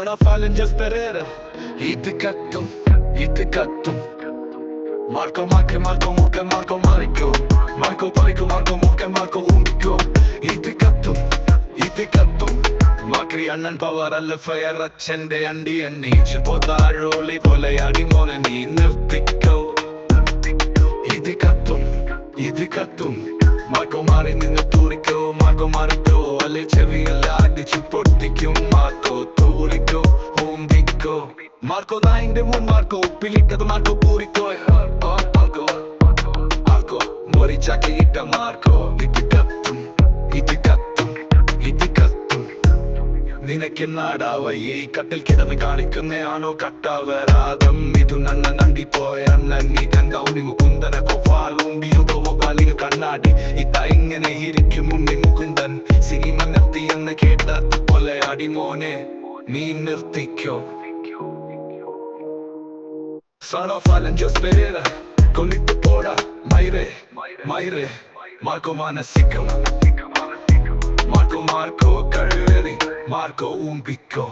Son of Alan Pereira. Itikatum, itikatum. Marco Marco Marco Muke Marco Marico. Marco Parico Marco Muke Marco Umiko. Itikatum, itikatum. Makri annan power alla fire achende andi anni. Chipotaro pole adi mone ni nirtikko. Itikatum, itikatum. Marco Mari ninnu turiko. Marco Marico alle cheviyalla adichu pottikkum. Marco turiko umiko. Marco nainde mun Marco pilitadu Marco puriko. Marco morichake itta Marco. Itikatum, itikatum, itikatum. നിനക്കെന്നാടാവ ഈ കട്ടിൽ കിടന്ന് കാണിക്കുന്നയാണോ കട്ടാവരാതം ഇതു നന്ന നണ്ടിപ്പോയ നന്ദി കണ്ടൗണി മുകുന്ദന കൊഫാലുണ്ടിയുടോ മൊബൈലിൽ കണ്ണാടി ഇതാ ഇങ്ങനെ ഇരിക്കും മുന്നിൽ മുകുന്ദൻ സിനിമ നിർത്തി എന്ന് കേട്ട പോലെ അടിമോനെ നീ നിർത്തിക്കോ Son of Alan Pereira കൊല്ലിട്ട് പോടാ മൈരെ മൈരെ മാർക്കോ മാനസികം Marco Marco കഴിവേറി Marco un picco